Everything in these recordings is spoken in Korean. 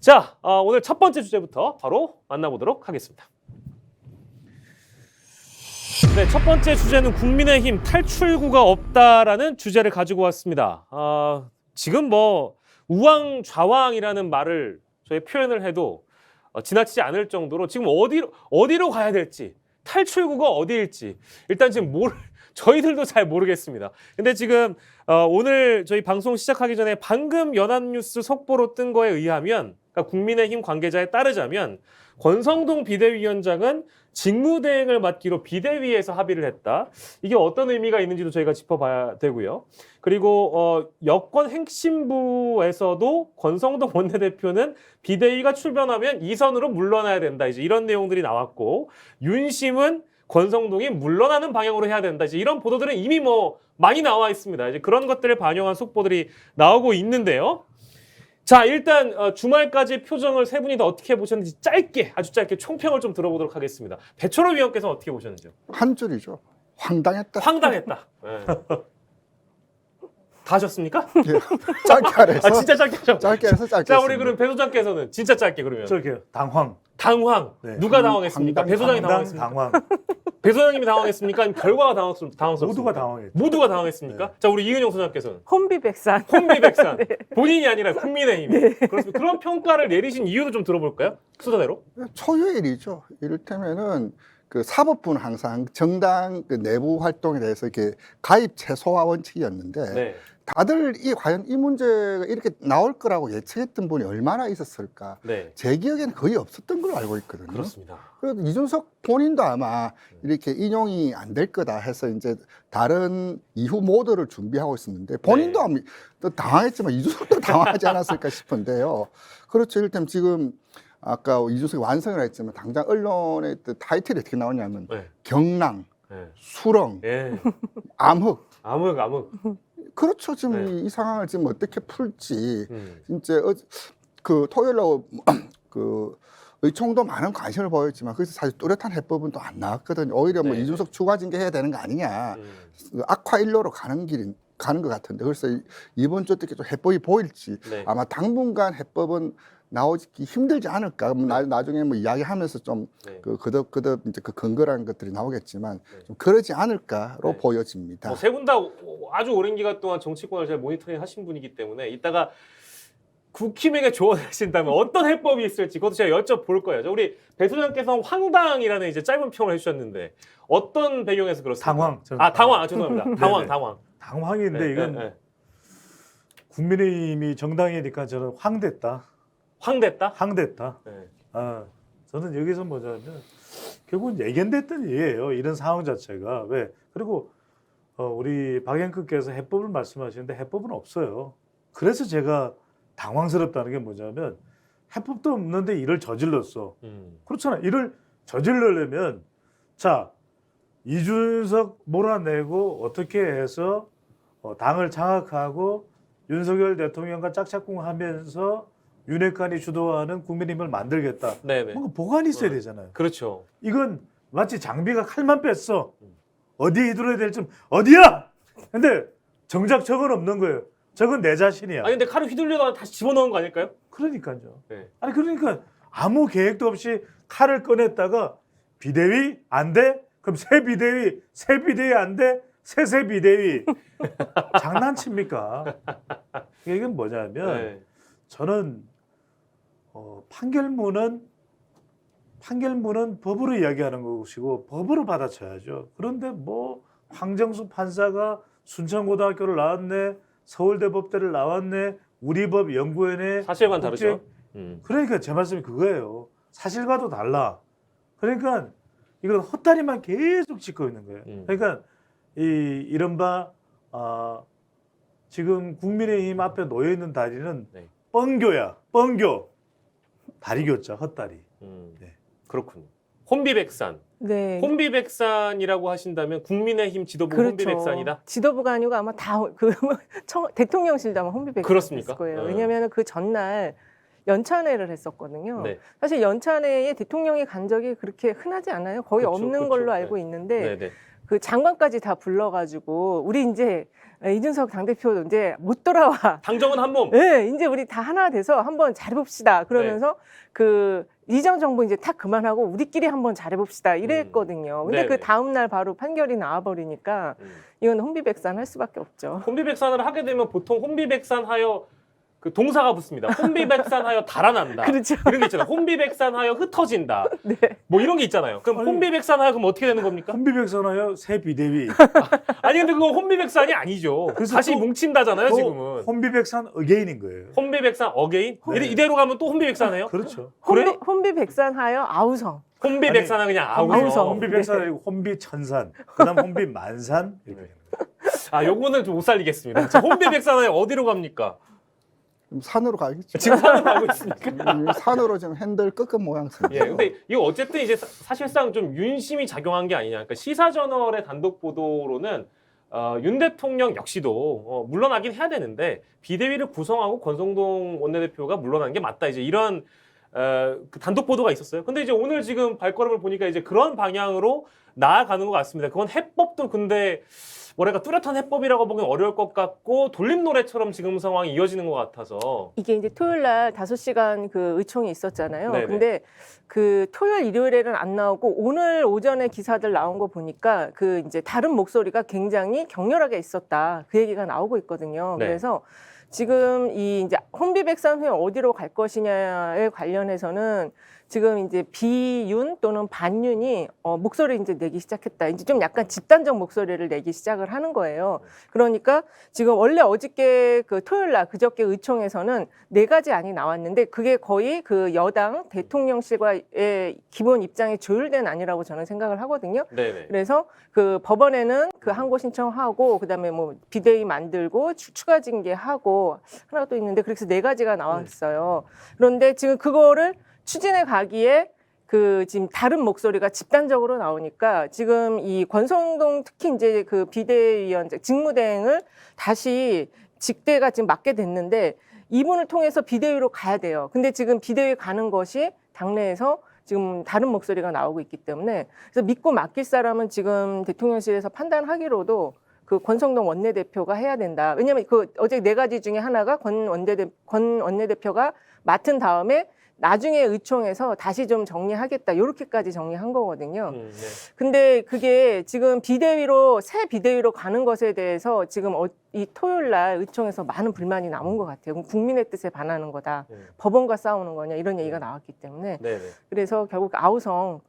자, 오늘 첫 번째 주제부터 바로 만나보도록 하겠습니다. 네, 첫 번째 주제는 국민의힘 탈출구가 없다라는 주제를 가지고 왔습니다. 지금 뭐 우왕좌왕이라는 말을 저희 표현을 해도 지나치지 않을 정도로 지금 어디로 가야 될지, 탈출구가 어디일지 일단 지금 저희들도 잘 모르겠습니다. 근데 지금 오늘 저희 방송 시작하기 전에 방금 연합뉴스 속보로 뜬 거에 의하면, 그러니까 국민의힘 관계자에 따르자면 권성동 비대위원장은 직무대행을 맡기로 비대위에서 합의를 했다. 이게 어떤 의미가 있는지도 저희가 짚어봐야 되고요. 그리고 여권 핵심부에서도 권성동 원내대표는 비대위가 출범하면 이선으로 물러나야 된다. 이제 이런 내용들이 나왔고, 윤심은 권성동이 물러나는 방향으로 해야 된다. 이제 이런 보도들은 이미 많이 나와 있습니다. 이제 그런 것들을 반영한 속보들이 나오고 있는데요. 자, 일단 주말까지 표정을 세 분이 다 어떻게 보셨는지 아주 짧게 총평을 좀 들어보도록 하겠습니다. 배철호 위원께서 어떻게 보셨는지요? 한 줄이죠. 황당했다. 황당했다. 네. 다 하셨습니까? 예, 짧게 하래서. 진짜 짧게 하죠. 짧게 해서 짧게. 자, 우리 그럼 배 소장께서는 진짜 짧게 그러면. 저기요, 당황. 당황. 누가 당황했습니까? 배 소장이 당황했습니까? 당황. 배 소장님이 당황했습니까? 아니면 결과가 당황스럽습니까? 모두가 당황했죠. 모두가 당황했습니까? 네. 자, 우리 이은영 소장께서는. 혼비백산. 혼비백산. 네. 본인이 아니라 국민의힘. 그렇습니다. 그런 평가를 내리신 이유도 좀 들어볼까요? 수다대로. 초유의 일이죠. 이를테면은 그 사법부는 항상 정당 그 내부 활동에 대해서 이렇게 가입 최소화 원칙이었는데 네. 다들 과연 이 문제가 이렇게 나올 거라고 예측했던 분이 얼마나 있었을까? 네. 제 기억에는 거의 없었던 걸로 알고 있거든요. 그렇습니다. 그래서 이준석 본인도 아마 이렇게 인용이 안 될 거다 해서 이제 다른 이후 모드를 준비하고 있었는데 본인도 아마 또 당황했지만 이준석도 당황하지 않았을까 싶은데요. 그렇죠. 이를테면 지금 아까 이준석이 완성을 했지만 당장 언론의 타이틀이 어떻게 나오냐면 네. 경랑, 네. 수렁, 예. 암흑. 암흑. 그렇죠. 지금 네. 이 상황을 지금 어떻게 풀지. 음. 진짜 그 토요일 날 그 의총도 많은 관심을 보였지만 그래서 사실 뚜렷한 해법은 또 안 나왔거든요. 오히려 뭐 네. 이준석 추가 징계해야 되는 거 아니냐. 음. 악화 일로로 가는 것 같은데 그래서 이번 주 어떻게 좀 해법이 보일지 네. 아마 당분간 해법은 나오기 힘들지 않을까. 나중에 뭐 이야기하면서 좀 네. 그덕 이제 그 근거라는 것들이 나오겠지만 네. 좀 그러지 않을까로 네. 보여집니다. 세 분 다 아주 오랜 기간 동안 정치권을 잘 모니터링 하신 분이기 때문에 이따가 국힘에게 조언하신다면 어떤 해법이 있을지 그것도 제가 여쭤볼 거예요. 우리 배 소장께서는 황당이라는 이제 짧은 평을 해주셨는데 어떤 배경에서 그렇습니까? 당황. 당황. 죄송합니다. 당황. 당황인데 네, 이건 네. 국민의힘이 정당이니까 저는 황됐다. 황됐다? 황됐다. 네. 저는 여기서 뭐냐면 결국은 예견됐던 일이에요. 이런 상황 자체가. 왜? 그리고 우리 박영크께서 해법을 말씀하시는데 해법은 없어요. 그래서 제가 당황스럽다는 게 뭐냐면 해법도 없는데 일을 저질렀어. 그렇잖아. 일을 저질러려면 자 이준석 몰아내고 어떻게 해서 당을 장악하고 윤석열 대통령과 짝짝꿍하면서 윤핵관이 주도하는 국민의힘을 만들겠다. 네네. 뭔가 보관이 있어야 되잖아요. 그렇죠. 이건 마치 장비가 칼만 뺐어. 어디에 들어야 될지 어디야? 근데 정작 저건 없는 거예요. 저건 내 자신이야. 아니 근데 칼을 휘둘려다가 다시 집어넣은 거 아닐까요? 그러니까요. 네. 아니 그러니까 아무 계획도 없이 칼을 꺼냈다가 비대위 안 돼? 그럼 새 비대위 안 돼? 새 비대위. 장난칩니까? 이건 뭐냐면 네. 저는 판결문은 법으로 이야기하는 것이고 법으로 받아쳐야죠. 그런데 뭐 황정수 판사가 순천고등학교를 나왔네, 서울대법대를 나왔네, 우리법 연구원에 사실과는 다르죠. 그러니까 제 말씀이 그거예요. 사실과도 달라. 그러니까 이건 헛다리만 계속 짚고 있는 거예요. 그러니까 이른바 지금 국민의힘 앞에 놓여 있는 다리는 네. 뻥교야. 뻥교. 다리교자 헛다리. 네. 그렇군요. 혼비백산. 네. 혼비백산이라고 하신다면 국민의힘 지도부 그렇죠. 혼비백산이다? 지도부가 아니고 아마 다 대통령실도 아마 혼비백산일 그렇습니까? 거예요. 왜냐하면 그 전날 연찬회를 했었거든요. 네. 사실 연찬회에 대통령이 간 적이 그렇게 흔하지 않아요. 거의 그렇죠, 없는 그렇죠. 걸로 네. 알고 있는데 네네. 그 장관까지 다 불러가지고 우리 이제 이준석 당대표 이제 못 돌아와. 당정은 한 몸. 네, 이제 우리 다 하나 돼서 한번 잘해봅시다. 그러면서 그 이전 정부 이제 탁 그만하고 우리끼리 한번 잘해봅시다. 이랬거든요. 근데 네네. 그 다음 날 바로 판결이 나와버리니까 이건 혼비백산할 수밖에 없죠. 혼비백산을 하게 되면 보통 혼비백산하여 그 동사가 붙습니다. 혼비백산하여 달아난다. 그렇죠. 이런 게 있잖아요. 혼비백산하여 흩어진다. 네. 뭐 이런 게 있잖아요. 그럼 아니, 혼비백산하여 그럼 어떻게 되는 겁니까? 혼비백산하여 새 비대위. 아니 근데 그거 혼비백산이 아니죠. 그래서 다시 또- 뭉친다잖아요 또 지금은. 혼비백산 어게인인 거예요. 혼비백산 어게인? 네. 이대로 가면 또 혼비백산해요? 그렇죠. 그래요? 혼비백산하여 아우성. 혼비백산은 그냥 아우성. 아우성. 혼비백산 아니고 혼비천산. 그다음 혼비만산. 이렇게. 아 요거는 좀 못 살리겠습니다. 자, 혼비백산하여 어디로 갑니까? 좀 산으로 가겠죠. 지금 산을 가고 있으니까. 산으로 지금 핸들 끄끈 모양새입니다. 예, 근데 이거 어쨌든 이제 사실상 좀 윤심이 작용한 게 아니냐. 그러니까 시사저널의 단독 보도로는 윤 대통령 역시도 물러나긴 해야 되는데 비대위를 구성하고 권성동 원내대표가 물러난 게 맞다. 이제 이런 그 단독 보도가 있었어요. 근데 이제 오늘 지금 발걸음을 보니까 이제 그런 방향으로 나아가는 것 같습니다. 그건 해법도 근데 뭐랄까 뚜렷한 해법이라고 보기는 어려울 것 같고 돌림 노래처럼 지금 상황이 이어지는 것 같아서. 이게 이제 토요일 날 5시간 그 의총이 있었잖아요. 네네. 근데 그 토요일 일요일에는 안 나오고 오늘 오전에 기사들 나온 거 보니까 그 이제 다른 목소리가 굉장히 격렬하게 있었다. 그 얘기가 나오고 있거든요. 네. 그래서 지금 이 이제 혼비백산 후에 어디로 갈 것이냐에 관련해서는 지금 이제 비윤 또는 반윤이 목소리를 이제 내기 시작했다. 이제 좀 약간 집단적 목소리를 내기 시작을 하는 거예요. 그러니까 지금 원래 어저께 그 토요일 날 그저께 의총에서는 4가지 안이 나왔는데 그게 거의 그 여당 대통령실과의 기본 입장이 조율된 안이라고 저는 생각을 하거든요. 네네. 그래서 그 법원에는 그 항고 신청하고 그다음에 뭐 비대위 만들고 추가 징계하고 하나가 또 있는데 그래서 4가지가 나왔어요. 그런데 지금 그거를 추진해 가기에 그 지금 다른 목소리가 집단적으로 나오니까 지금 이 권성동 특히 이제 그 비대위원장 직무대행을 다시 직대가 지금 맡게 됐는데 이분을 통해서 비대위로 가야 돼요. 근데 지금 비대위 가는 것이 당내에서 지금 다른 목소리가 나오고 있기 때문에 그래서 믿고 맡길 사람은 지금 대통령실에서 판단하기로도 그 권성동 원내대표가 해야 된다. 왜냐하면 그 어제 4가지 중에 하나가 권 원내대표가 맡은 다음에 나중에 의총에서 다시 좀 정리하겠다. 이렇게까지 정리한 거거든요. 네. 근데 그게 지금 비대위로 새 비대위로 가는 것에 대해서 지금 이 토요일 날 의총에서 많은 불만이 남은 것 같아요. 그럼 국민의 뜻에 반하는 거다. 법원과 싸우는 거냐 이런 얘기가 나왔기 때문에 네네. 그래서 결국 아우성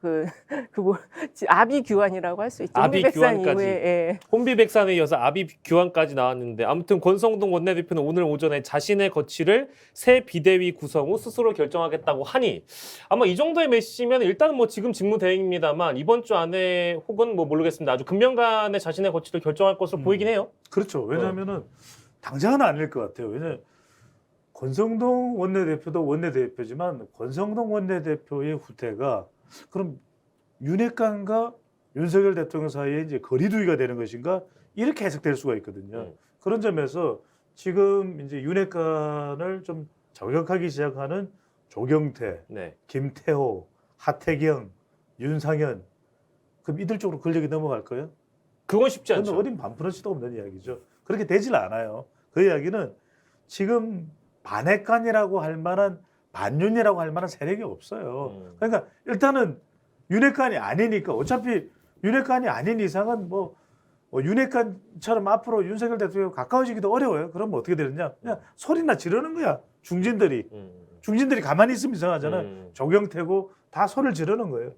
아비규환이라고 할 수 있죠. 혼비백산 아비규환까지. 이후에 예. 혼비백산에 이어서 아비규환까지 나왔는데 아무튼 권성동 원내대표는 오늘 오전에 자신의 거취를 새 비대위 구성 후 스스로 결정하겠다고 하니 아마 이 정도의 메시지면 일단은 뭐 지금 직무대행입니다만 이번 주 안에 혹은 뭐 모르겠습니다. 아주 금년간에 자신의 거취를 결정할 것으로 보이긴 해요. 그렇죠. 왜냐하면은 당장은 아닐 것 같아요. 왜냐하면 권성동 원내대표도 원내대표지만 권성동 원내대표의 후퇴가 그럼 윤핵관과 윤석열 대통령 사이에 이제 거리두기가 되는 것인가 이렇게 해석될 수가 있거든요. 그런 점에서 지금 이제 윤핵관을 좀 저격하기 시작하는 조경태, 네. 김태호, 하태경, 윤상현 그럼 이들 쪽으로 권력이 넘어갈까요? 그건 쉽지 저는 않죠. 어린 반푼어치도 없는 이야기죠. 그렇게 되질 않아요. 그 이야기는 지금 반핵관이라고 할 만한 반윤이라고 할 만한 세력이 없어요. 그러니까 일단은 윤핵관이 아니니까 어차피 윤핵관이 아닌 이상은 뭐 윤핵관처럼 앞으로 윤석열 대통령 가까워지기도 어려워요. 그러면 어떻게 되느냐? 그냥 소리나 지르는 거야. 중진들이 가만히 있으면 이상하잖아요. 조경태고 다 소리를 지르는 거예요.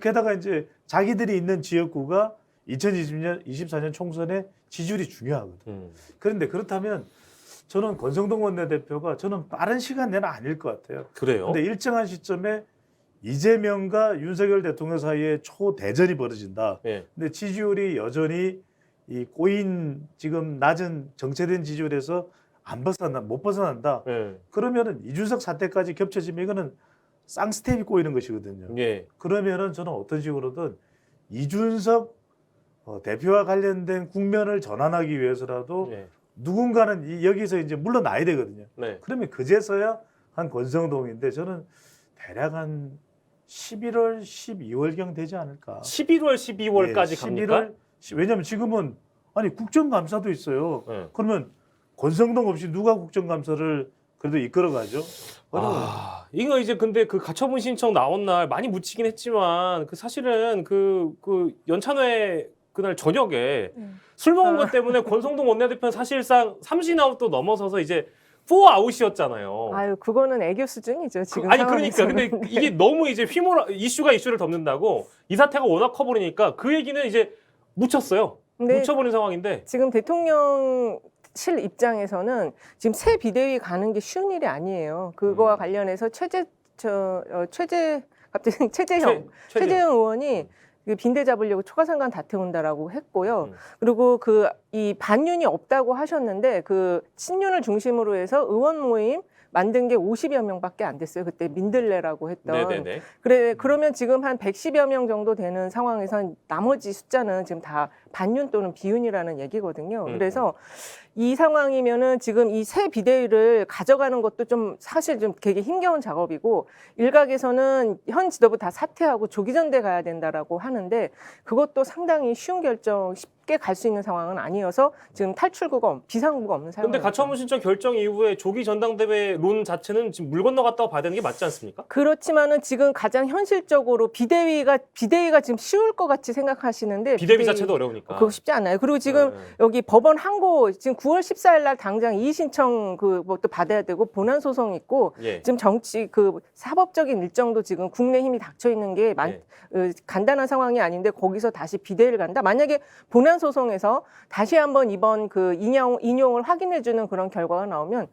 게다가 이제 자기들이 있는 지역구가 2020년, 24년 총선의 지지율이 중요하거든. 그런데 그렇다면 저는 권성동 원내대표가 저는 빠른 시간 내는 아닐 것 같아요. 그래요? 근데 일정한 시점에 이재명과 윤석열 대통령 사이에 초대전이 벌어진다. 네. 근데 지지율이 여전히 이 꼬인 지금 낮은 정체된 지지율에서 못 벗어난다. 네. 그러면은 이준석 사태까지 겹쳐지면 이거는 쌍스텝이 꼬이는 것이거든요. 예. 그러면은 저는 어떤 식으로든 이준석 대표와 관련된 국면을 전환하기 위해서라도 네. 누군가는 여기서 이제 물러나야 되거든요. 네. 그러면 그제서야 한 권성동인데 저는 대략 한 11월, 12월경 되지 않을까. 11월, 12월까지 예, 갑니까? 11월, 왜냐하면 지금은 아니 국정감사도 있어요. 네. 그러면 권성동 없이 누가 국정감사를 그래도 이끌어가죠? 어려워요. 이거 이제 근데 그 가처분 신청 나온 날 많이 묻히긴 했지만 그 사실은 그 연찬회 그날 저녁에 술 먹은 것 때문에 권성동 원내대표는 사실상 삼진아웃도 넘어서서 이제 4아웃이었잖아요. 아유, 그거는 애교 수준이죠. 지금 아니 그러니까 상황에서는. 근데 이게 너무 이제 이슈가 이슈를 덮는다고 이 사태가 워낙 커버리니까 그 얘기는 이제 묻혔어요. 근데 묻혀버린 상황인데. 지금 대통령실 입장에서는 지금 새 비대위 가는 게 쉬운 일이 아니에요. 그거와 관련해서 갑자기 최재형 의원이 그 빈대 잡으려고 초과상관 다태운다라고 했고요. 그리고 이 반윤이 없다고 하셨는데 그 친윤을 중심으로 해서 의원 모임 만든 게 50여 명밖에 안 됐어요. 그때 민들레라고 했던. 네네네. 그러면 지금 한 110여 명 정도 되는 상황에서 나머지 숫자는 지금 다 반윤 또는 비윤이라는 얘기거든요. 그래서 이 상황이면은 지금 이 새 비대위를 가져가는 것도 좀 사실 좀 되게 힘겨운 작업이고 일각에서는 현 지도부 다 사퇴하고 조기전대 가야 된다라고 하는데 그것도 상당히 쉬운 결정 쉽게 갈 수 있는 상황은 아니어서 지금 탈출구가 비상구가 없는 상황입니다. 근데 가처분 신청 결정 이후에 조기 전당대회 론 자체는 지금 물 건너갔다고 봐야 되는 게 맞지 않습니까? 그렇지만은 지금 가장 현실적으로 비대위가 지금 쉬울 것 같이 생각하시는데 비대위 자체도 어려우니까. 그거 쉽지 않아요. 그리고 지금 여기 법원 항고 지금 9월 14일 날 당장 이의 신청 그것도 받아야 되고 본안 소송 있고 예. 지금 정치 사법적인 일정도 지금 국내 힘이 닥쳐 있는 게 간단한 상황이 아닌데 거기서 다시 비대위를 간다. 만약에 본안 소송에서 다시 한번 이번 그 인용을 확인해 주는 그런 결과가 나오면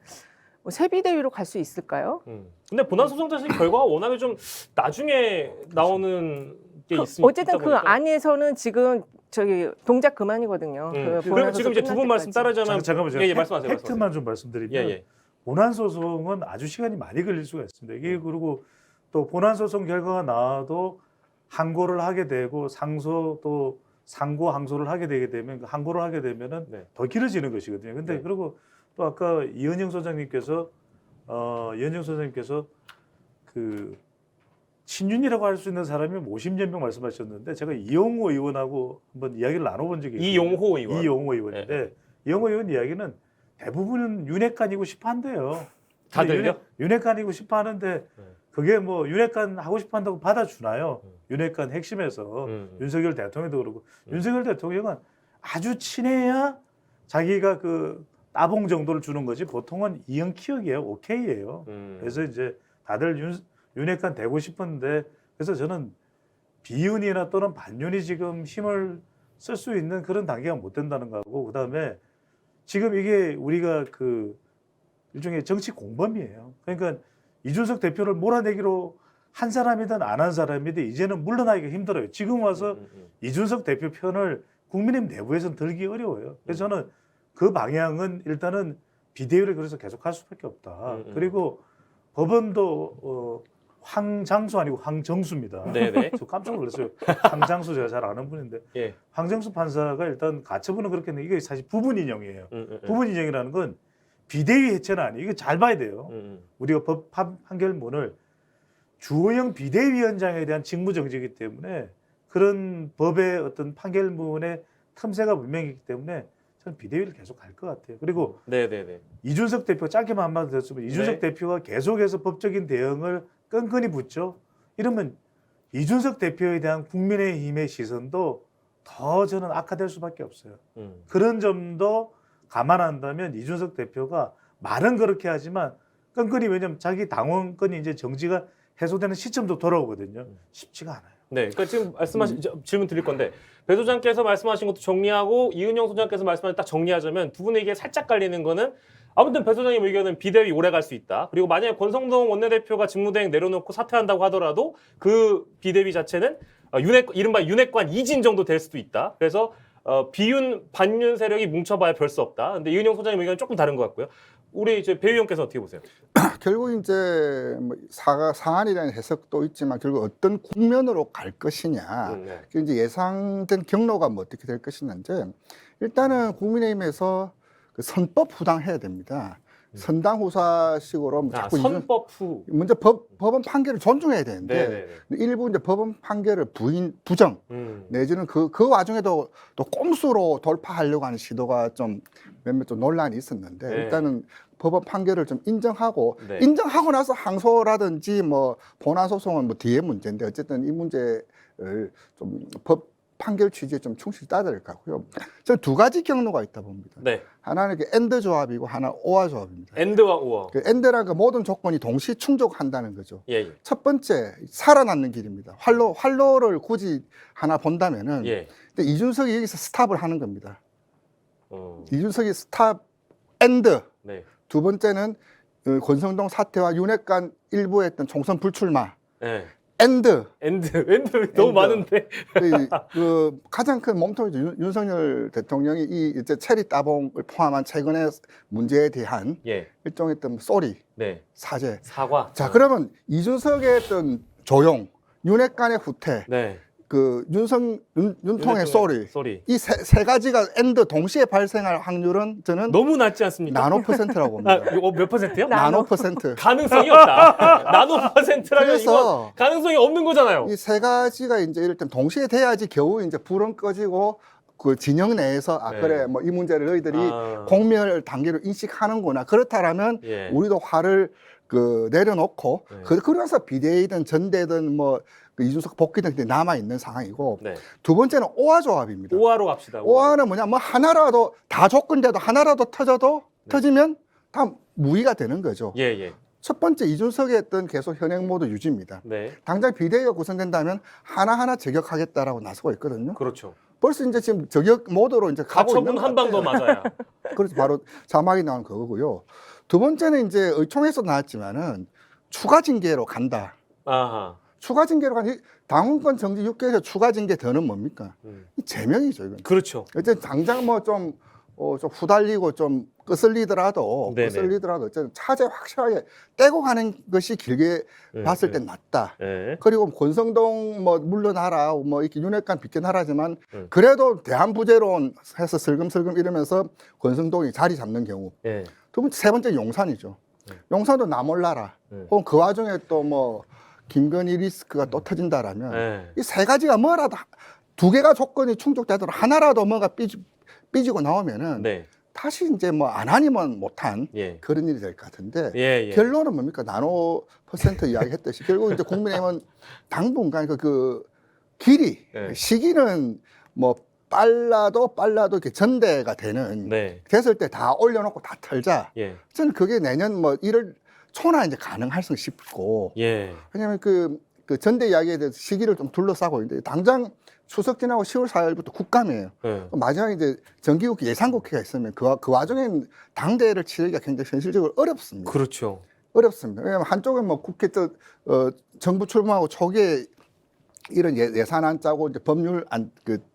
새 비대위로 갈 수 있을까요? 근데 본안 소송 자체 결과가 워낙에 좀 나중에 나오는 게 있으니까. 어쨌든 그 안에서는 지금 동작 그만이거든요. 그러면 지금 이제 두 분 말씀 따르자면 잠깐만요. 예, 말씀하세요. 팩트만 좀 말씀드리면 예. 본안 소송은 아주 시간이 많이 걸릴 수가 있습니다. 이게 그리고 또 본안 소송 결과가 나와도 항고를 하게 되고 상고 항소를 하게 되게 되면 항고를 하게 되면은 더 길어지는 것이거든요. 근데 그리고 또 아까 이은영 소장님께서 그 친윤이라고 할 수 있는 사람이 50여 명 말씀하셨는데 제가 이용호 의원하고 한번 이야기를 나눠본 적이 있어요. 이용호 의원. 이용호 의원인데 이용호 의원 이야기는 대부분은 윤핵관이고 싶어 한대요. 다들요? 윤핵관이고 싶어 하는데 그게 뭐 윤핵관 하고 싶어 한다고 받아주나요? 윤핵관 핵심에서 윤석열 대통령도 그러고 윤석열 대통령은 아주 친해야 자기가 그 따봉 정도를 주는 거지 보통은 이응키역이에요. 오케이예요. 그래서 이제 다들 윤핵관 되고 싶은데 그래서 저는 비윤이나 또는 반윤이 지금 힘을 쓸 수 있는 그런 단계가 못 된다는 거고 그다음에 지금 이게 우리가 그 일종의 정치 공범이에요. 그러니까 이준석 대표를 몰아내기로 한 사람이든 안 한 사람이든 이제는 물러나기가 힘들어요. 지금 와서 이준석 대표 편을 국민의힘 내부에서는 들기 어려워요. 그래서 저는 그 방향은 일단은 비대위를 그래서 계속할 수밖에 없다. 그리고 법원도 황장수 아니고 황정수입니다. 네네. 저 깜짝 놀랐어요. 황장수 제가 잘 아는 분인데 예. 황정수 판사가 일단 가처분은 그렇게 했는데 이게 사실 부분 인용이에요. 부분 인용이라는 건 비대위 해체는 아니에요. 이거 잘 봐야 돼요. 우리가 법 판결문을 주호영 비대위원장에 대한 직무정지이기 때문에 그런 법의 어떤 판결문의 틈새가 분명히 있기 때문에 저는 비대위를 계속 갈 것 같아요. 그리고 네네네. 이준석 대표 짧게만 한마디 드렸으면 이준석 대표가 계속해서 법적인 대응을 끈끈이 붙죠. 이러면 이준석 대표에 대한 국민의힘의 시선도 더 저는 악화될 수밖에 없어요. 그런 점도 감안한다면 이준석 대표가 말은 그렇게 하지만 끈끈이 왜냐하면 자기 당원권이 이제 정지가 해소되는 시점도 돌아오거든요. 쉽지가 않아요. 네, 그러니까 지금 질문 드릴 건데 배 소장께서 말씀하신 것도 정리하고 이은영 소장께서 말씀하신 딱 정리하자면 두 분의 얘기가 살짝 갈리는 거는 아무튼 배 소장님 의견은 비대위 오래 갈 수 있다. 그리고 만약에 권성동 원내대표가 직무대행 내려놓고 사퇴한다고 하더라도 그 비대위 자체는 이른바 윤핵관 이진 정도 될 수도 있다. 그래서 비윤 반윤 세력이 뭉쳐봐야 별 수 없다. 근데 이은영 소장님 의견은 조금 다른 것 같고요. 우리 이제 배 의원께서 어떻게 보세요? 결국 이제 뭐 사안이라는 해석도 있지만 결국 어떤 국면으로 갈 것이냐, 네. 이제 예상된 경로가 뭐 어떻게 될 것이냐인데 일단은 국민의힘에서 그 선법 후당해야 됩니다. 선당후사식으로 자꾸 선법 후. 먼저 법원 판결을 존중해야 되는데 일부 이제 법원 판결을 부정 내지는 그 와중에도 또 꼼수로 돌파하려고 하는 시도가 좀 몇몇 좀 논란이 있었는데 일단은 법원 판결을 좀 인정하고 인정하고 나서 항소라든지 뭐 본안 소송은 뭐 뒤에 문제인데 어쨌든 이 문제를 좀 법 판결 취지에 좀 충실히 따져야 될 것 같고요. 저는 두 가지 경로가 있다 봅니다. 하나는 엔드 조합이고 하나 오화 조합입니다. 엔드와 오어. 그 엔드란 그 모든 조건이 동시 충족한다는 거죠. 예. 첫 번째 살아남는 길입니다. 활로를 굳이 하나 본다면은 근데 이준석이 여기서 스탑을 하는 겁니다. 이준석이 스탑 엔드. 두 번째는 권성동 사태와 윤핵관 일부 했던 총선 불출마. 엔드 너무 많은데. 그 가장 큰 몸통이죠. 윤석열 대통령이 이 이제 체리 따봉을 포함한 최근의 문제에 대한 일종의 어떤 쏘리, 사죄, 사과. 자 그러면 이준석의 어떤 조용, 윤핵관의 후퇴, 그 윤통의 쏘리, 이 세 가지가 엔드 동시에 발생할 확률은 저는 너무 낮지 않습니까? 나노 %라고 봅니다. 몇 퍼센트요? 나노 %. 가능성이 없다. 나노 %라면 그래서 이건 가능성이 없는 거잖아요. 이 세 가지가 이제 일단 동시에 돼야지 겨우 이제 불은 꺼지고 그 진영 내에서 그래 뭐 이 문제를 너희들이 공멸 단계로 인식하는구나. 그렇다라면 우리도 화를 그 내려놓고 그러면서 비대위든 전대든 뭐 그 이준석 복귀 등 남아 있는 상황이고 두 번째는 오화 조합입니다. 오화로 갑시다. 오화는 뭐냐 뭐 하나라도 다 조건돼도 하나라도 터지면 다 무의가 되는 거죠. 첫 번째 이준석의 했던 계속 현행 모드 유지입니다. 당장 비대위가 구성된다면 하나하나 저격하겠다라고 나서고 있거든요. 그렇죠. 벌써 이제 지금 저격 모드로 이제 가고 있는 가처분 한 방 더 맞아야. 그래서 바로 자막이 나온 그거고요. 두 번째는 이제 의총에서 나왔지만은 추가 징계로 간다. 추가 징계로 가니 당원권 정지 6개월에서 추가 징계 더는 뭡니까? 이 제명이죠, 이건. 그렇죠. 어쨌든 당장 뭐 좀 후달리고 좀 거슬리더라도 어쨌든 차제 확실하게 떼고 가는 것이 길게 봤을 땐 낫다. 그리고 권성동 뭐 물러나라, 뭐 이렇게 윤핵관 비껴나라지만 그래도 대한부재론 해서 슬금슬금 이러면서 권성동이 자리 잡는 경우. 두 번째, 세 번째 용산이죠. 용산도 나 몰라라. 혹은 그 와중에 또 뭐 김건희 리스크가 또 터진다라면 이 세 가지가 뭐라도 두 개가 조건이 충족되도록 하나라도 뭐가 삐지고 나오면은 다시 이제 뭐 안 하니면 못한 그런 일이 될 것 같은데 결론은 뭡니까? 나노 % 이야기했듯이 결국 이제 국민의힘은 당분간 그 길이 시기는 뭐 빨라도 이렇게 전대가 되는 됐을 때 다 올려놓고 다 털자. 저는 그게 내년 뭐 1월 초나 이제 가능할 수 싶고. 왜냐하면 그 전대 이야기에 대해서 시기를 좀 둘러싸고 있는데 당장 추석 지나고 10월 4일부터 국감이에요. 마지막에 이제 정기국회 예산국회가 있으면 그 와중엔 당대회를 치르기가 굉장히 현실적으로 어렵습니다. 그렇죠. 어렵습니다. 왜냐하면 한쪽은 뭐 국회 정부 출범하고 초기에 이런 예산안 짜고 이제 법률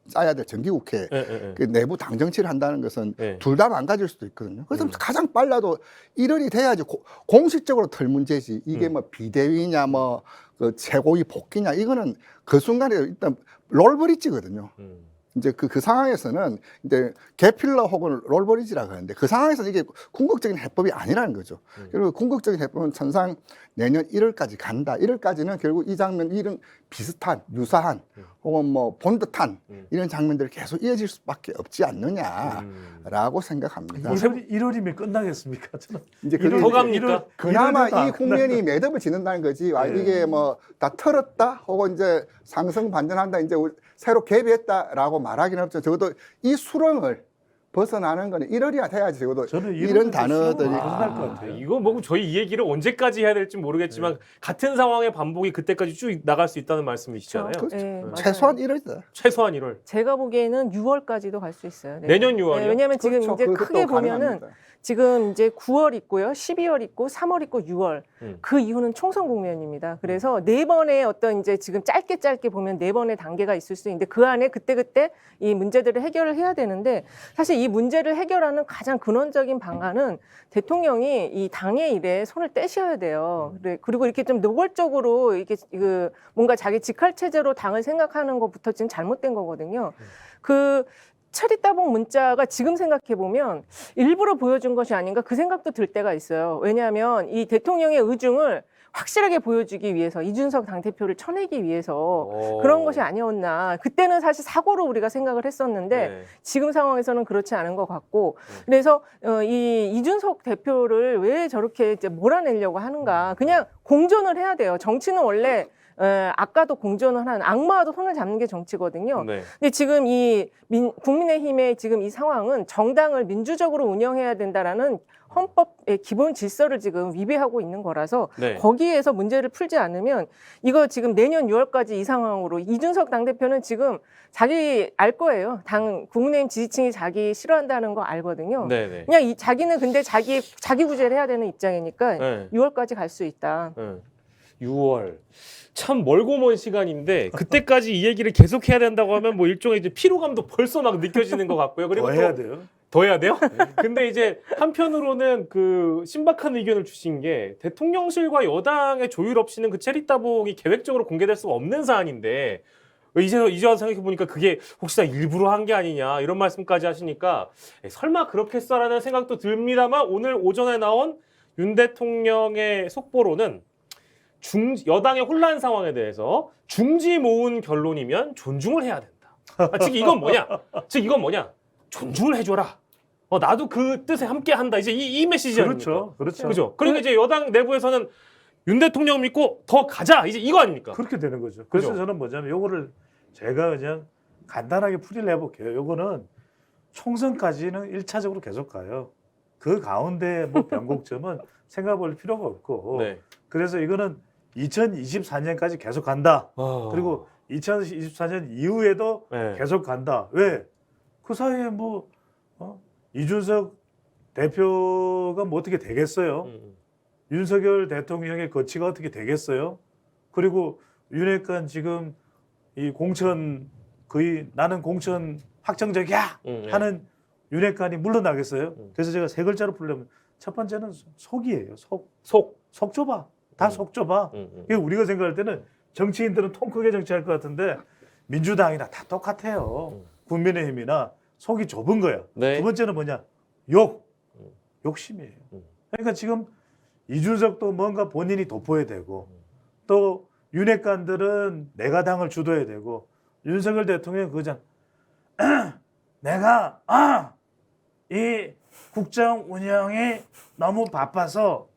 짜야 될 정기국회 그 내부 당 정치를 한다는 것은 둘 다 망가질 수도 있거든요. 그래서 가장 빨라도 1월이 돼야지 공식적으로 털 문제지. 이게 뭐 비대위냐 뭐 그 최고위 복귀냐 이거는 그 순간에 일단 롤브리지거든요. 이제 그 상황에서는 이제 개필러 혹은 롤버리지라고 하는데 그 상황에서는 이게 궁극적인 해법이 아니라는 거죠. 그리고 궁극적인 해법은 천상 내년 1월까지 간다. 1월까지는 결국 이 장면 이런 비슷한 유사한 혹은 뭐 본 듯한 이런 장면들이 계속 이어질 수밖에 없지 않느냐라고 생각합니다. 1월이면 끝나겠습니까? 저는 이제 더 갑니까? 그나마 이 국면이 매듭을 짓는다는 거지. 이게 뭐 다 털었다 혹은 이제 상승 반전한다 이제 새로 개비했다라고 말하기는 없죠. 적어도 이 수렁을 벗어나는 거는 1월이야 돼야지. 적어도 이런 단어들이 끝날 것 같아요. 이거 뭐 저희 이 얘기를 언제까지 해야 될지 모르겠지만 같은 상황의 반복이 그때까지 쭉 나갈 수 있다는 말씀이시잖아요. 최소한 1월이다. 최소한 1월. 제가 보기에는 6월까지도 갈 수 있어요. 내년 6월이요? 왜냐하면 지금 그렇죠. 이제 크게 보면은 지금 이제 9월 있고요, 12월 있고, 3월 있고, 6월. 그 이후는 총선 국면입니다. 그래서 네 번의 어떤 이제 지금 짧게 보면 네 번의 단계가 있을 수 있는데 그 안에 그때 이 문제들을 해결을 해야 되는데 사실 이 문제를 해결하는 가장 근원적인 방안은 대통령이 이 당의 일에 손을 떼셔야 돼요. 그리고 이렇게 좀 노골적으로 이렇게 뭔가 자기 직할 체제로 당을 생각하는 것부터 지금 잘못된 거거든요. 차리따봉 문자가 지금 생각해 보면 일부러 보여준 것이 아닌가 그 생각도 들 때가 있어요. 왜냐하면 이 대통령의 의중을 확실하게 보여주기 위해서 이준석 당대표를 쳐내기 위해서 그런 것이 아니었나. 그때는 사실 사고로 우리가 생각을 했었는데 네. 지금 상황에서는 그렇지 않은 것 같고 그래서 이 이준석 대표를 왜 저렇게 이제 몰아내려고 하는가. 그냥 공존을 해야 돼요. 정치는 원래 아까도 공존을 한 악마와도 손을 잡는 게 정치거든요. 네. 근데 지금 이 국민의힘의 지금 이 상황은 정당을 민주적으로 운영해야 된다라는 헌법의 기본 질서를 지금 위배하고 있는 거라서 네. 거기에서 문제를 풀지 않으면 이거 지금 내년 6월까지 이 상황으로 이준석 당대표는 지금 자기 알 거예요. 국민의힘 지지층이 자기 싫어한다는 거 알거든요. 네네. 그냥 자기는 근데 자기 구제를 해야 되는 입장이니까 네. 6월까지 갈 수 있다. 6월. 참 멀고 먼 시간인데 그때까지 이 얘기를 계속 해야 된다고 하면 뭐 일종의 이제 피로감도 벌써 막 느껴지는 것 같고요. 그리고 더 또 해야 돼요. 더 해야 돼요? 근데 이제 한편으로는 그 신박한 의견을 주신 게 대통령실과 여당의 조율 없이는 그 체리따봉이 계획적으로 공개될 수 없는 사안인데 이제 와서 생각해 보니까 그게 혹시나 일부러 한 게 아니냐 이런 말씀까지 하시니까 설마 그렇겠어라는 생각도 듭니다만 오늘 오전에 나온 윤 대통령의 속보로는 여당의 혼란 상황에 대해서 중지 모은 결론이면 존중을 해야 된다. 즉 이건 뭐냐? 존중을 해줘라. 나도 그 뜻에 함께 한다. 이제 이 메시지 아닙니까? 그렇죠. 그죠? 그러니까 이제 여당 내부에서는 윤 대통령 믿고 더 가자. 이제 이거 아닙니까? 그렇게 되는 거죠. 그래서 그죠? 저는 뭐냐면 요거를 제가 그냥 간단하게 풀이를 해볼게요. 요거는 총선까지는 1차적으로 계속 가요. 그 가운데 뭐 변곡점은 생각해 볼 필요가 없고 네. 그래서 이거는 2024년까지 계속 간다. 아. 그리고 2024년 이후에도 네. 계속 간다. 왜? 그 사이에 뭐 이준석 대표가 뭐 어떻게 되겠어요? 윤석열 대통령의 거치가 어떻게 되겠어요? 그리고 윤핵관 지금 이 공천 거의 나는 공천 확정적이야 하는 윤핵관이 물러나겠어요? 그래서 제가 세 글자로 풀려면 첫 번째는 속이에요. 속 좁아. 다 속 좁아. 우리가 생각할 때는 정치인들은 통 크게 정치할 것 같은데 민주당이나 다 똑같아요. 국민의힘이나 속이 좁은 거야. 네. 두 번째는 뭐냐? 욕심이에요. 그러니까 지금 이준석도 뭔가 본인이 돋보여야 되고 또 윤핵관들은 내가 당을 주도해야 되고 윤석열 대통령은 그거잖아. 내가 이 국정 운영이 너무 바빠서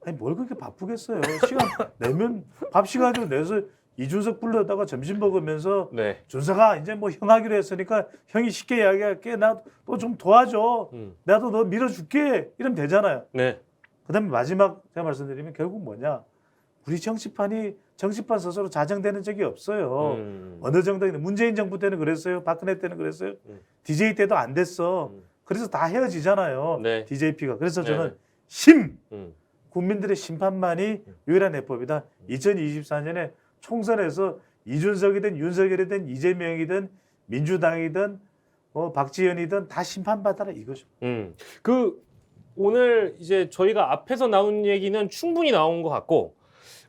아니 뭘 그렇게 바쁘겠어요. 시간 내면 밥 시간 좀 내서 이준석 불러다가 점심 먹으면서 네. 준석아 이제 뭐 형 하기로 했으니까 형이 쉽게 이야기할게. 나 또 좀 도와줘. 나도 너 밀어줄게. 이러면 되잖아요. 네. 그다음에 마지막 제가 말씀드리면 결국 뭐냐. 우리 정치판 스스로 자정되는 적이 없어요. 어느 정도는 문재인 정부 때는 그랬어요. 박근혜 때는 그랬어요. DJ 때도 안 됐어. 그래서 다 헤어지잖아요. 네. DJP가. 그래서 저는 음. 국민들의 심판만이 유일한 해법이다. 2024년에 총선에서 이준석이든 윤석열이든 이재명이든 민주당이든 박지원이든 다 심판받아라 이거죠. 그 오늘 이제 저희가 앞에서 나온 얘기는 충분히 나온 것 같고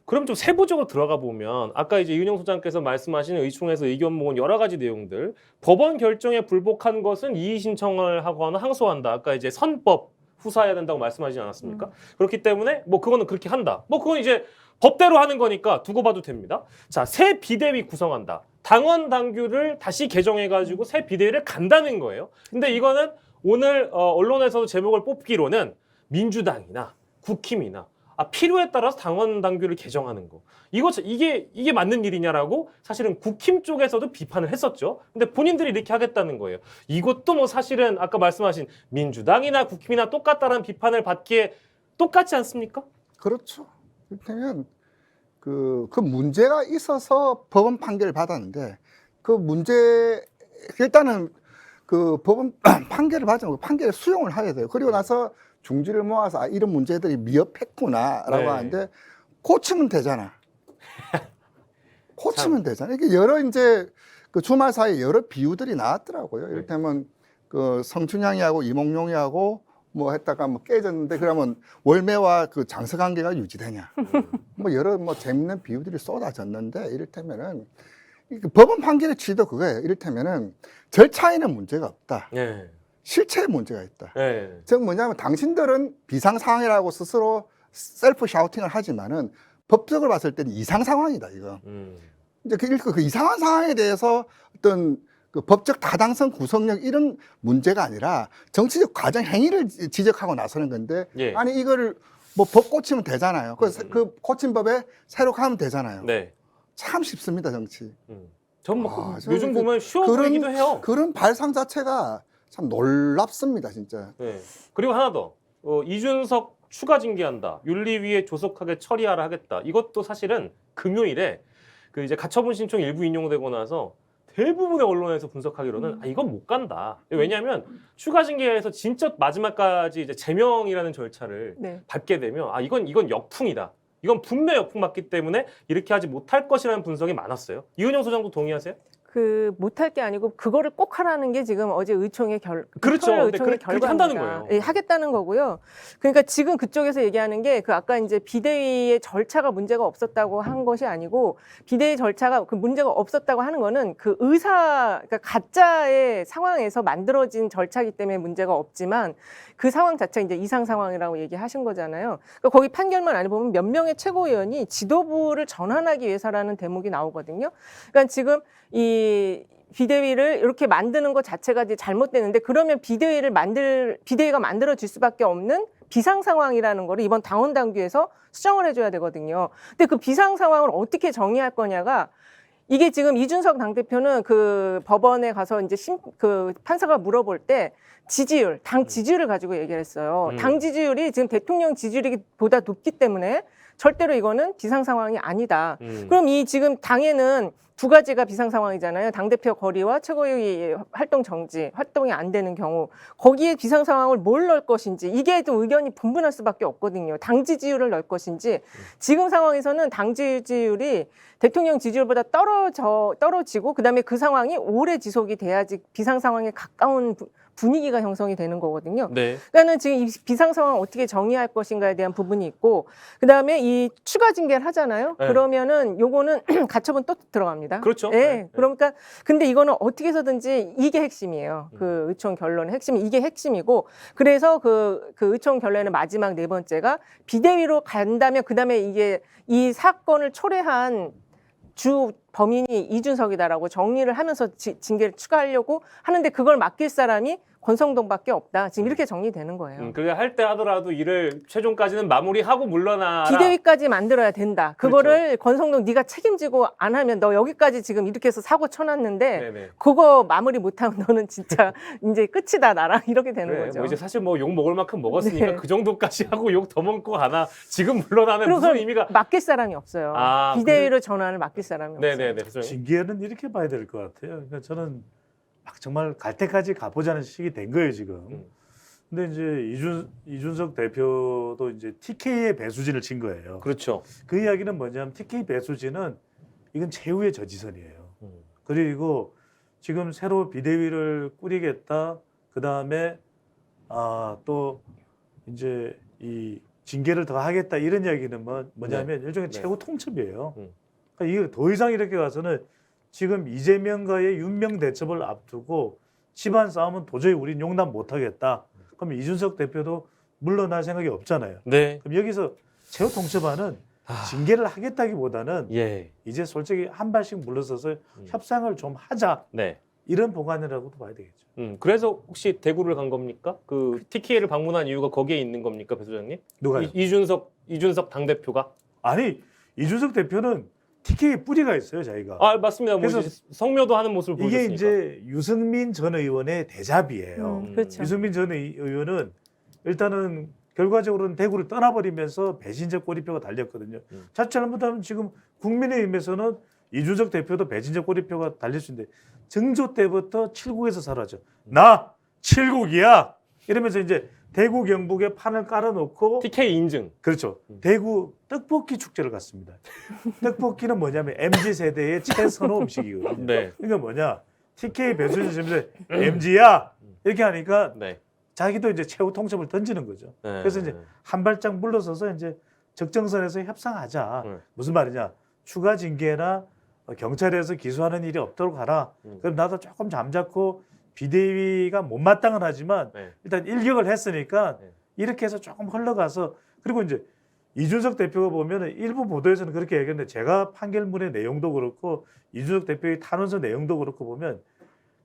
그럼 좀 세부적으로 들어가 보면 아까 이제 이은영 소장께서 말씀하신 의총에서 의견 모은 여러 가지 내용들 법원 결정에 불복한 것은 이의 신청을 하거나 항소한다. 아까 이제 선법 후사해야 된다고 말씀하지 않았습니까? 그렇기 때문에 뭐 그거는 그렇게 한다. 뭐 그건 이제 법대로 하는 거니까 두고 봐도 됩니다. 자, 새 비대위 구성한다. 당원 당규를 다시 개정해가지고 새 비대위를 간다는 거예요. 근데 이거는 오늘 언론에서도 제목을 뽑기로는 민주당이나 국힘이나 필요에 따라서 당원 당규를 개정하는 거. 이게 맞는 일이냐라고 사실은 국힘 쪽에서도 비판을 했었죠. 근데 본인들이 이렇게 하겠다는 거예요. 이것도 뭐 사실은 아까 말씀하신 민주당이나 국힘이나 똑같다라는 비판을 받기에 똑같지 않습니까? 그렇죠. 그렇다면 그 문제가 있어서 법원 판결을 받았는데 그 문제 일단은 그 법원 판결을 받으면 판결을 수용을 해야 돼요. 그리고 나서 중지를 모아서 이런 문제들이 미흡했구나라고 네. 하는데 고치면 되잖아. 고치면 되잖아. 이게 여러 이제 그 주말 사이에 여러 비유들이 나왔더라고요. 이를테면 그 성춘향이하고 이몽룡이하고 뭐 했다가 뭐 깨졌는데 그러면 월매와 그 장서 관계가 유지되냐. 뭐 여러 뭐 재밌는 비유들이 쏟아졌는데 이를테면은 법원 판결의 취지도 그거예요. 이를테면은 절차에는 문제가 없다. 예. 실체에 문제가 있다. 예. 즉 뭐냐면 당신들은 비상 상황이라고 스스로 셀프 샤우팅을 하지만은 법적으로 봤을 때는 이상 상황이다 이거. 이제 그 이상한 상황에 대해서 어떤 그 법적 타당성, 구속력 이런 문제가 아니라 정치적 과정 행위를 지적하고 나서는 건데 예. 아니 이거를 뭐 법 고치면 되잖아요. 그 고친 법에 새로 가면 되잖아요. 네. 참 쉽습니다 정치. 전 뭐 아, 요즘 그- 보면 쉬워 보이기도 해요. 그런 발상 자체가 참 놀랍습니다 진짜. 네. 그리고 하나 더. 이준석 추가 징계한다. 윤리위에 조속하게 처리하라 하겠다. 이것도 사실은 금요일에 그 이제 가처분 신청 일부 인용되고 나서 대부분의 언론에서 분석하기로는 이건 못 간다. 왜냐하면 추가 징계에서 진짜 마지막까지 이제 제명이라는 절차를 네. 밟게 되면 이건 역풍이다. 이건 분명 역풍 맞기 때문에 이렇게 하지 못할 것이라는 분석이 많았어요. 이은영 소장도 동의하세요? 그 못할 게 아니고 그거를 꼭 하라는 게 지금 어제 의총의 그렇죠. 토요일 근데 의총의 그렇게 결과입니다. 한다는 거예요. 예, 하겠다는 거고요. 그러니까 지금 그쪽에서 얘기하는 게 그 아까 이제 비대위의 절차가 문제가 없었다고 한 것이 아니고 비대위 절차가 그 문제가 없었다고 하는 거는 그 그러니까 가짜의 상황에서 만들어진 절차이기 때문에 문제가 없지만 그 상황 자체가 이제 이상 상황이라고 얘기하신 거잖아요. 그러니까 거기 판결만 안 보면 몇 명의 최고위원이 지도부를 전환하기 위해서라는 대목이 나오거든요. 그러니까 지금 이 비대위를 이렇게 만드는 것 자체가 이제 잘못되는데 그러면 비대위가 만들어질 수밖에 없는 비상 상황이라는 거를 이번 당원 당규에서 수정을 해줘야 되거든요. 근데 그 비상 상황을 어떻게 정의할 거냐가 이게 지금 이준석 당대표는 그 법원에 가서 이제 그 판사가 물어볼 때 지지율, 당 지지율을 가지고 얘기를 했어요. 당 지지율이 지금 대통령 지지율보다 높기 때문에 절대로 이거는 비상 상황이 아니다. 그럼 이 지금 당에는 두 가지가 비상 상황이잖아요. 당대표 거리와 최고위 활동 정지, 활동이 안 되는 경우 거기에 비상 상황을 뭘 넣을 것인지 이게 좀 의견이 분분할 수밖에 없거든요. 당 지지율을 넣을 것인지 지금 상황에서는 당 지지율이 대통령 지지율보다 떨어지고 그다음에 그 상황이 오래 지속이 돼야지 비상 상황에 가까운 분위기가 형성이 되는 거거든요. 네. 그러니까는 지금 이 비상 상황 어떻게 정의할 것인가에 대한 부분이 있고, 그다음에 이 추가 징계를 하잖아요. 네. 그러면은 요거는 가처분 또 들어갑니다. 그렇죠. 네. 네. 그러니까 근데 이거는 어떻게 해서든지 이게 핵심이에요. 그 의총 결론의 핵심이 이게 핵심이고, 그래서 그 의총 결론의 마지막 네 번째가 비대위로 간다면 그다음에 이게 이 사건을 초래한 주 범인이 이준석이다라고 정리를 하면서 징계를 추가하려고 하는데 그걸 맡길 사람이 권성동밖에 없다. 지금 이렇게 정리되는 거예요. 그게 할 때 하더라도 일을 최종까지는 마무리하고 물러나라. 비대위까지 만들어야 된다. 그거를 권성동 네가 책임지고 안 하면 너 여기까지 지금 이렇게 해서 사고 쳐놨는데 네네. 그거 마무리 못하면 너는 진짜 이제 끝이다 나랑 이렇게 되는 그래, 거죠. 뭐 이제 사실 뭐 욕 먹을 만큼 먹었으니까 네. 그 정도까지 하고 욕 더 먹고 가나 지금 물러나면 그리고 무슨 그걸 의미가? 맡길 사람이 없어요. 아, 비대위로 전환을 맡길 사람이 없어요. 네네네. 징계는 이렇게 봐야 될 것 같아요. 그러니까 저는 막 정말 갈 때까지 가보자는 식이 된 거예요 지금. 근데 이제 이준석 대표도 이제 TK의 배수진을 친 거예요. 그렇죠. 그 이야기는 뭐냐면 TK 배수진은 이건 최후의 저지선이에요. 그리고 지금 새로 비대위를 꾸리겠다. 그 다음에 또 이제 이 징계를 더 하겠다 이런 이야기는 뭐냐면 일종의 네. 최후 통첩이에요. 그러니까 이게 더 이상 이렇게 가서는 지금 이재명과의 윤명 대첩을 앞두고 집안 싸움은 도저히 우린 용납 못하겠다. 그럼 이준석 대표도 물러날 생각이 없잖아요. 네. 그럼 여기서 최후 통첩안은 징계를 하겠다기보다는 예. 이제 솔직히 한 발씩 물러서서 협상을 좀 하자. 네. 이런 보관이라고도 봐야 되겠죠. 그래서 혹시 대구를 간 겁니까? 그 TK를 방문한 이유가 거기에 있는 겁니까, 배 소장님? 누가요? 이준석 당 대표가? 아니 이준석 대표는 TK에 뿌리가 있어요, 자기가. 맞습니다. 뭐 그래서 이제 성묘도 하는 모습을 이게 보여줬으니까. 이제 유승민 전 의원의 대잡이에요. 그렇죠. 유승민 전 의원은 일단은 결과적으로는 대구를 떠나버리면서 배신자 꼬리표가 달렸거든요. 자칫 잘못하면 지금 국민의힘에서는 이준석 대표도 배신자 꼬리표가 달릴 수 있는데 정조 때부터 칠곡에서 사라져. 나 칠곡이야. 이러면서 이제 대구 경북에 판을 깔아놓고 TK 인증. 그렇죠. 대구 떡볶이 축제를 갔습니다. 떡볶이는 뭐냐면 MZ 세대의 최선호 음식이거든요. 네. 그러니까 뭐냐 TK 배수진 씨면서 MZ야 이렇게 하니까 네. 자기도 이제 최후 통첩을 던지는 거죠. 네. 그래서 이제 한 발짝 물러서서 이제 적정선에서 협상하자. 네. 무슨 말이냐? 추가 징계나 경찰에서 기소하는 일이 없도록 하라. 그럼 나도 조금 잠자코 비대위가 못마땅은 하지만 네. 일단 일격을 했으니까 네. 이렇게 해서 조금 흘러가서 그리고 이제 이준석 대표가 보면은 일부 보도에서는 그렇게 얘기했는데 제가 판결문의 내용도 그렇고 이준석 대표의 탄원서 내용도 그렇고 보면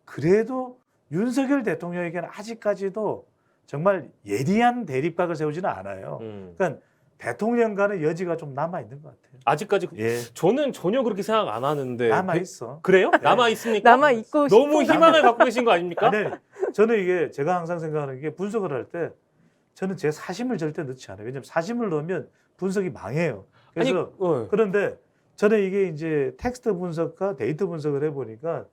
그래도 윤석열 대통령에게는 아직까지도 정말 예리한 대립각을 세우지는 않아요. 그러니까 대통령과는 여지가 좀 남아 있는 것 같아요. 아직까지 예, 저는 전혀 그렇게 생각 안 하는데 남아 있어. 그래요? 남아 있습니까? 남아 있고 너무 희망을 갖고 계신 거 아닙니까? 아니, 저는 이게 제가 항상 생각하는 게 분석을 할 때 저는 제 사심을 절대 넣지 않아요. 왜냐하면 사심을 넣으면 분석이 망해요. 그래서 그런데 저는 이게 이제 텍스트 분석과 데이터 분석을 해보니까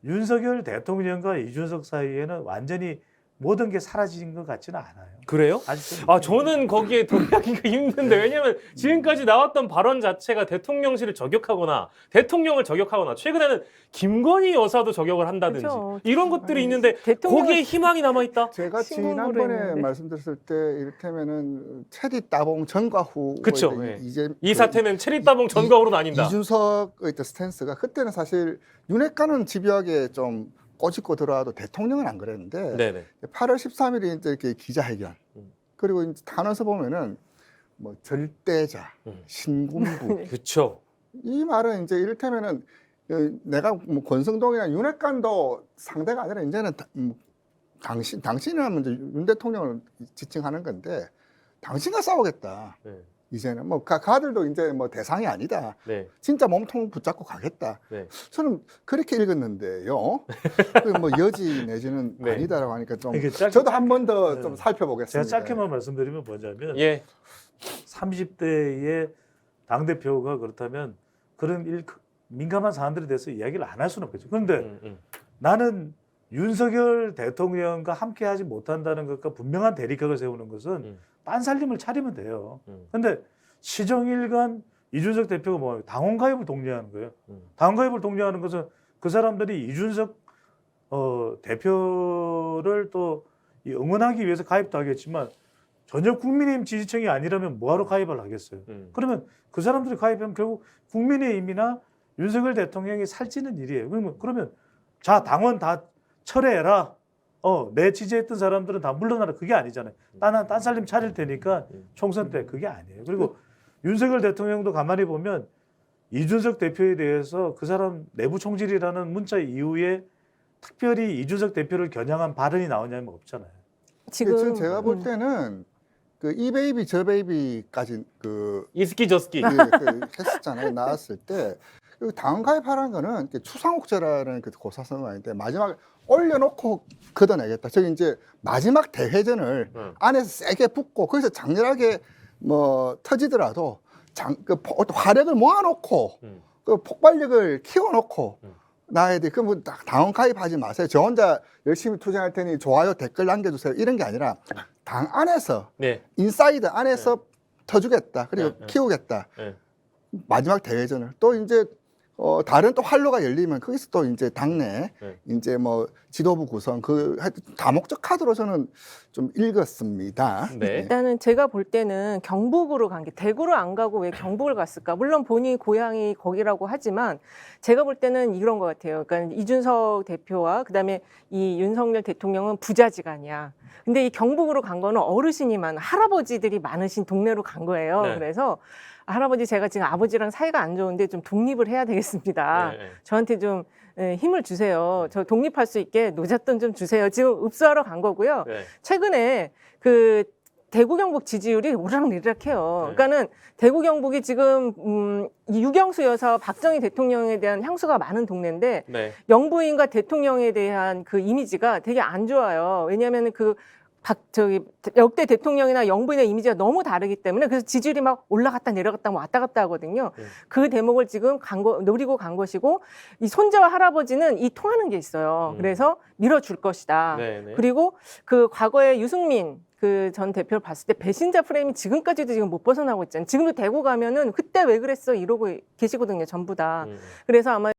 윤석열 대통령과 이준석 사이에는 완전히 모든 게 사라진 것 같지는 않아요. 그래요? 아직 아 저는 거기에 동의하기가 힘든데 왜냐면 지금까지 나왔던 발언 자체가 대통령실을 저격하거나 대통령을 저격하거나 최근에는 김건희 여사도 저격을 한다든지 그렇죠. 이런 것들이 있는데 대통령을 거기에 희망이 남아 있다. 제가 신공부를 지난번에 했는데. 말씀드렸을 때 이를테면은 체리 따봉 전과 후 그쵸, 이제 이 사태는 체리따봉 전과후로 나뉜다. 이준석의 스탠스가 그때는 사실 윤핵관은 집요하게 좀 꼬집고 들어와도 대통령은 안 그랬는데 네네. 8월 13일에 이제 이렇게 기자회견 그리고 이제 단어서 보면은 뭐 절대자, 신군부 그렇죠. 이 말은 이제 이를테면은 내가 뭐 권성동이나 윤핵관도 상대가 아니라 이제는 당신이라면 이제 윤 대통령을 지칭하는 건데 당신과 싸우겠다. 네. 이제는 뭐 가들도 이제 뭐 대상이 아니다. 네. 진짜 몸통 붙잡고 가겠다. 네. 저는 그렇게 읽었는데요. 뭐 여지 내지는 네. 아니다라고 하니까 좀 이게 짧게- 저도 한 번 더 좀 네. 살펴보겠습니다. 제가 짧게만 말씀드리면 뭐냐면 예. 30대의 당대표가 그렇다면 그런 민감한 사안들에 대해서 이야기를 안 할 수는 없겠죠. 그런데 나는 윤석열 대통령과 함께하지 못한다는 것과 분명한 대립각을 세우는 것은 딴살림을 차리면 돼요. 그런데 시정일관 이준석 대표가 뭐 당원 가입을 독려하는 거예요. 당원 가입을 독려하는 것은 그 사람들이 이준석 대표를 또 응원하기 위해서 가입도 하겠지만 전혀 국민의힘 지지층이 아니라면 뭐하러 가입을 하겠어요. 그러면 그 사람들이 가입하면 결국 국민의힘이나 윤석열 대통령이 살찌는 일이에요. 그러면 자 당원 다 철회해라. 내 지지했던 사람들은 다 물러나라. 그게 아니잖아요. 딴 살림 차릴 테니까 총선 때 그게 아니에요. 그리고 윤석열 대통령도 가만히 보면 이준석 대표에 대해서 그 사람 내부 총질이라는 문자 이후에 특별히 이준석 대표를 겨냥한 발언이 나오냐면 없잖아요. 지금 제가 볼 때는 그 이 베이비 저 베이비까지 이스키 저스키. 했었잖아요. 나왔을 때 당원 가입하라는 거는 추상옥제라는 그 고사성어가 있는데 마지막에 올려놓고 걷어내겠다. 저기 이제 마지막 대회전을 안에서 세게 붓고 거기서 장렬하게 뭐 터지더라도 화력을 모아놓고 그 폭발력을 키워놓고 나야 돼. 그럼 당원 가입하지 마세요. 저 혼자 열심히 투쟁할 테니 좋아요 댓글 남겨주세요. 이런 게 아니라 당 안에서 네. 인사이드 안에서 터주겠다. 그리고 키우겠다. 마지막 대회전을 또 이제 다른 또 활로가 열리면 거기서 또 이제 당내 이제 뭐 지도부 구성 다목적 카드로 저는 좀 읽었습니다. 네. 일단은 제가 볼 때는 경북으로 간 게 대구를 안 가고 왜 경북을 갔을까? 물론 본인 고향이 거기라고 하지만 제가 볼 때는 이런 것 같아요. 그러니까 이준석 대표와 그다음에 이 윤석열 대통령은 부자지간이야. 근데 이 경북으로 간 거는 어르신이 많은 할아버지들이 많으신 동네로 간 거예요. 네. 그래서 할아버지 제가 지금 아버지랑 사이가 안 좋은데 좀 독립을 해야 되겠습니다. 네. 저한테 좀 힘을 주세요. 저 독립할 수 있게 노잣돈 좀 주세요. 지금 읍수하러 간 거고요. 네. 최근에 그 대구 경북 지지율이 오르락내리락해요. 네. 그러니까는 대구 경북이 지금 이 유경수 여사 박정희 대통령에 대한 향수가 많은 동네인데 네. 영부인과 대통령에 대한 그 이미지가 되게 안 좋아요. 왜냐하면 그 역대 대통령이나 영부인의 이미지가 너무 다르기 때문에 그래서 지지율이 막 올라갔다 내려갔다 왔다 갔다 하거든요. 그 대목을 지금 노리고 간 것이고 이 손자와 할아버지는 이 통하는 게 있어요. 그래서 밀어줄 것이다. 네, 네. 그리고 그 과거에 유승민 그 전 대표를 봤을 때 배신자 프레임이 지금까지도 지금 못 벗어나고 있잖아요. 지금도 대구 가면은 그때 왜 그랬어 이러고 계시거든요. 전부 다. 그래서 아마